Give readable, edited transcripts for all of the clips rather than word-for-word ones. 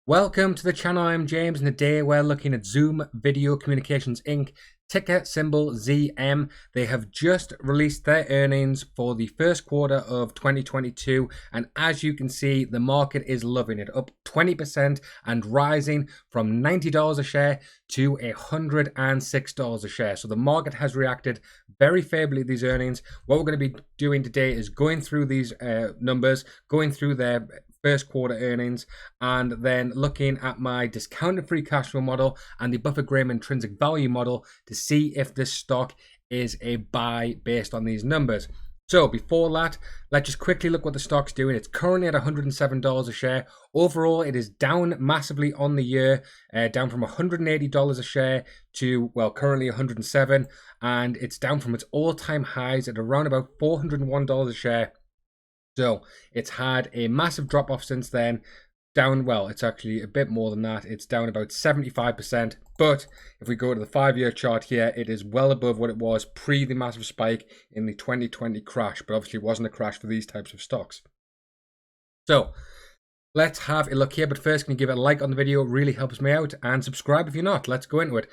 Welcome to the channel. I'm James, and today we're looking at Zoom Video Communications Inc. Ticker symbol ZM. They have just released their earnings for the first quarter of 2022, and as you can see, the market is loving it, up 20% and rising from $90 a share to $106 a share. So the market has reacted very favorably to these earnings. What we're going to be doing today is going through these numbers, going through their first quarter earnings, and then looking at my discounted free cash flow model and the Buffett-Graham intrinsic value model to see if this stock is a buy based on these numbers. So before that, let's just quickly look what the stock's doing. It's currently at $107 a share. Overall, it is down massively on the year, down from $180 a share to, well, currently $107, and it's down from its all-time highs at around about $401 a share. So it's had a massive drop off since then, down, well, it's actually a bit more than that. It's down about 75%. But if we go to the 5-year chart here, it is well above what it was pre the massive spike in the 2020 crash. But obviously it wasn't a crash for these types of stocks. So let's have a look here. But first, can you give it a like on the video? It really helps me out. And subscribe if you're not. Let's go into it.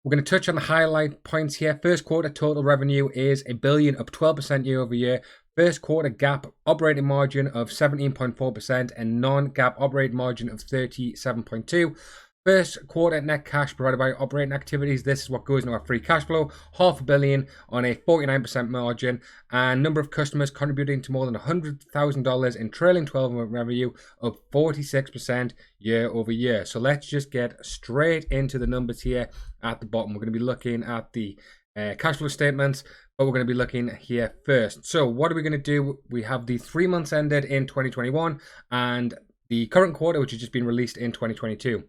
We're going to touch on the highlight points here. First quarter total revenue is $1 billion, up 12% year over year. First quarter GAAP operating margin of 17.4% and non-GAAP operating margin of 37.2%. First quarter net cash provided by operating activities. This is what goes into our free cash flow. $500 million on a 49% margin, and number of customers contributing to more than $100,000 in trailing 12-month revenue, up 46% year over year. So let's just get straight into the numbers here at the bottom. We're going to be looking at the cash flow statements, but we're going to be looking here first. So what are we going to do? We have the 3 months ended in 2021 and the current quarter, which has just been released in 2022.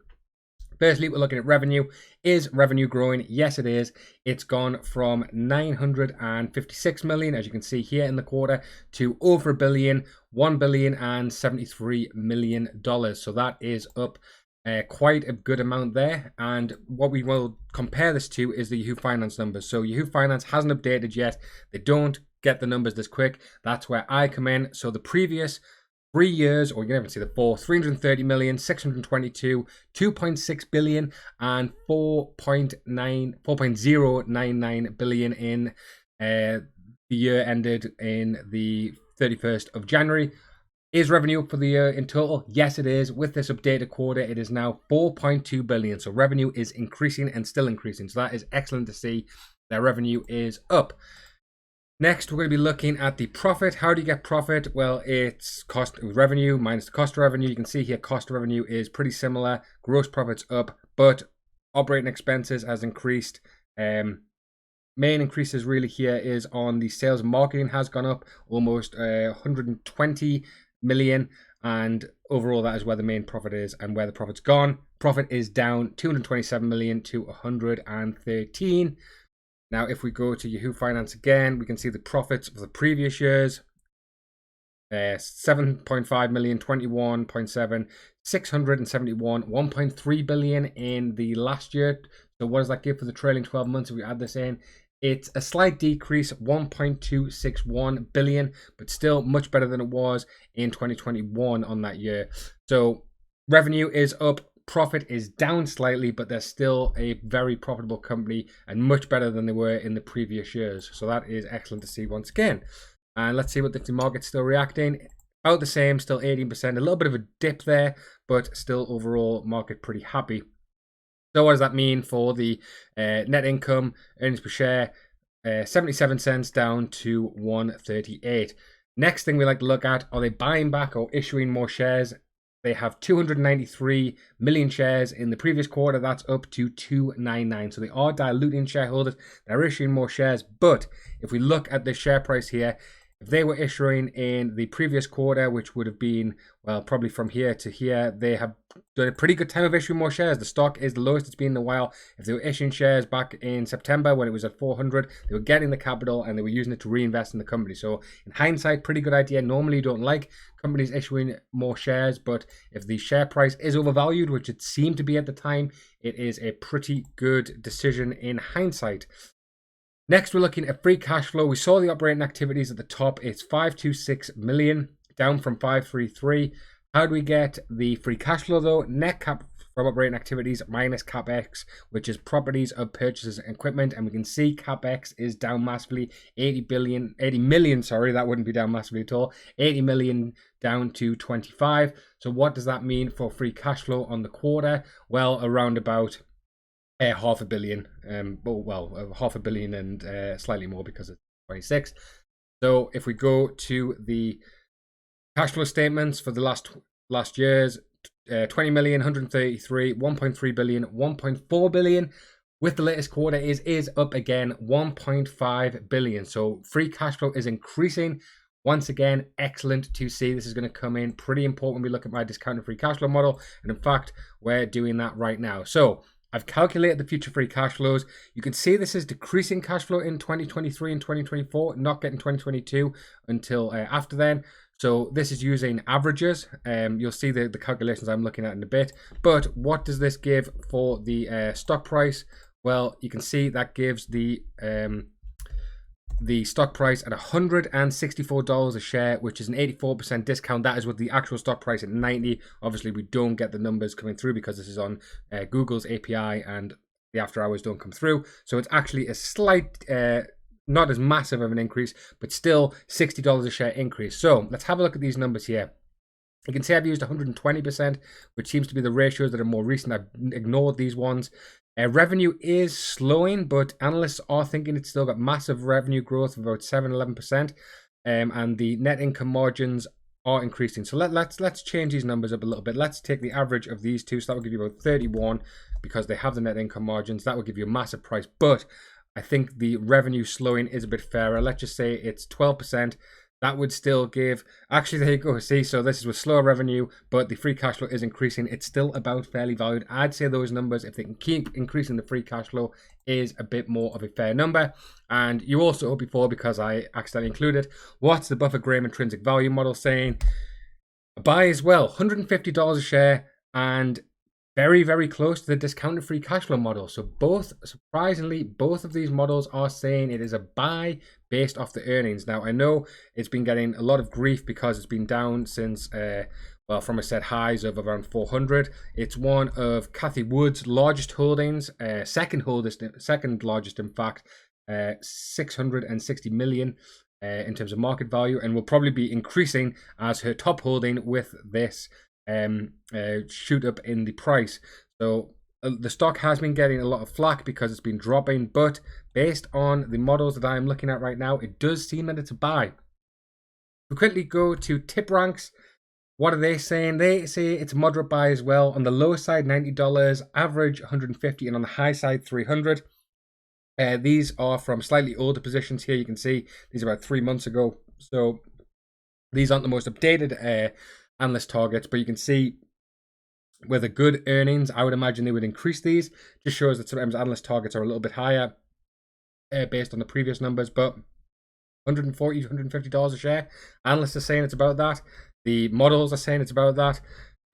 Firstly, we're looking at revenue. Is revenue growing? Yes, it is. It's gone from 956 million, as you can see here in the quarter, to over $1 billion, $1,073 million. So that is up quite a good amount there. And what we will compare this to is the Yahoo Finance numbers. So Yahoo Finance hasn't updated yet. They don't get the numbers this quick. That's where I come in. So the previous 3 years, or you can even see the 330 million, 622, 2.6 billion, and 4.099 billion in the year ended in the 31st of January. Is revenue up for the year in total? Yes, it is. With this updated quarter, it is now 4.2 billion. So revenue is increasing and still increasing. So that is excellent to see that revenue is up. Next, we're going to be looking at the profit. How do you get profit? Well, it's cost of revenue minus the cost of revenue. You can see here cost of revenue is pretty similar. Gross profit's up, but operating expenses has increased. Main increases really here is on the sales and marketing has gone up almost 120 million, and overall that is where the main profit is and where the profit's gone. Profit is down 227 million to 113. Now, if we go to Yahoo Finance again, we can see the profits of the previous years. 7.5 million, 21.7, 671, 1.3 billion in the last year. So what does that give for the trailing 12 months if we add this in? It's a slight decrease, 1.261 billion, but still much better than it was in 2021 on that year. So revenue is up. Profit is down slightly, but they're still a very profitable company and much better than they were in the previous years. So that is excellent to see once again. And let's see what the market's still reacting. About the same, still 18%. A little bit of a dip there, but still overall market pretty happy. So what does that mean for the net income, earnings per share? 77 cents down to 138. Next thing we like to look at, are they buying back or issuing more shares? They have 293 million shares in the previous quarter. That's up to 299. So they are diluting shareholders. They're issuing more shares. But if we look at the share price here, if they were issuing in the previous quarter, which would have been, well, probably from here to here, they have done a pretty good time of issuing more shares. The stock is the lowest it's been in a while. If they were issuing shares back in September when it was at 400, they were getting the capital and they were using it to reinvest in the company. So in hindsight, pretty good idea. Normally you don't like companies issuing more shares, but if the share price is overvalued, which it seemed to be at the time, it is a pretty good decision in hindsight. Next, we're looking at free cash flow. We saw the operating activities at the top. It's 526 million, down from 533. How do we get the free cash flow though? Net cap from operating activities minus capex, which is properties of purchases and equipment, and we can see capex is down massively, 80 million, sorry, that wouldn't be down massively at all, 80 million down to 25. So what does that mean for free cash flow on the quarter? Well, around about half a billion, half a billion and slightly more because it's 26. So if we go to the cash flow statements for the last year's, 20 million, 133, 1.3 billion, 1.4 billion. With the latest quarter is up again, 1.5 billion. So free cash flow is increasing. Once again, excellent to see. This is going to come in pretty important when we look at my discounted free cash flow model. And in fact, we're doing that right now. So I've calculated the future free cash flows. You can see this is decreasing cash flow in 2023 and 2024, not getting 2022 until after then. So this is using averages. You'll see the calculations I'm looking at in a bit. But what does this give for the stock price? Well, you can see that gives the stock price at $164 a share, which is an 84% discount. That is with the actual stock price at 90. Obviously, we don't get the numbers coming through because this is on Google's API and the after hours don't come through. So it's actually a slight not as massive of an increase, but still $60 a share increase. So let's have a look at these numbers here. You can see I've used 120%, which seems to be the ratios that are more recent. I've ignored these ones. Revenue is slowing, but analysts are thinking it's still got massive revenue growth of about 7-11%, and the net income margins are increasing. So let's change these numbers up a little bit. Let's take the average of these two. So that will give you about 31 because they have the net income margins. That will give you a massive price, but I think the revenue slowing is a bit fairer. Let's just say it's 12%. That would still give, actually, there you go. See, so this is with slower revenue, but the free cash flow is increasing. It's still about fairly valued. I'd say those numbers, if they can keep increasing the free cash flow, is a bit more of a fair number. And you also, before, because I accidentally included, what's the Buffer Graham intrinsic value model saying? Buy as well, $150 a share, and very, very close to the discounted free cash flow model. So surprisingly, both of these models are saying it is a buy based off the earnings. Now, I know it's been getting a lot of grief because it's been down since, from a set highs of around 400. It's one of Cathie Wood's largest holdings, second largest, in fact, 660 million. In terms of market value, and will probably be increasing as her top holding with this shoot up in the price. So the stock has been getting a lot of flack because it's been dropping, but based on the models that I'm looking at right now, it does seem that it's a buy. We quickly go to tip ranks. What are they saying? They say it's a moderate buy as well. On the low side, $90, average $150, and on the high side, $300. These are from slightly older positions here. You can see these are about 3 months ago. So these aren't the most updated analyst targets, but you can see with a good earnings, I would imagine they would increase these. Just shows that sometimes analyst targets are a little bit higher based on the previous numbers, but $140, $150 a share. Analysts are saying it's about that. The models are saying it's about that.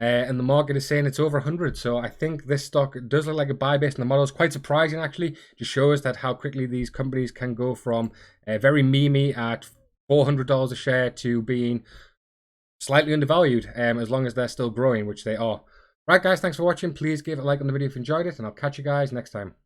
And the market is saying it's over 100. So I think this stock does look like a buy based on the models. Quite surprising, actually. Just shows that how quickly these companies can go from very memey at $400 a share to being slightly undervalued, as long as they're still growing, which they are. Right, guys, thanks for watching. Please give a like on the video if you enjoyed it, and I'll catch you guys next time.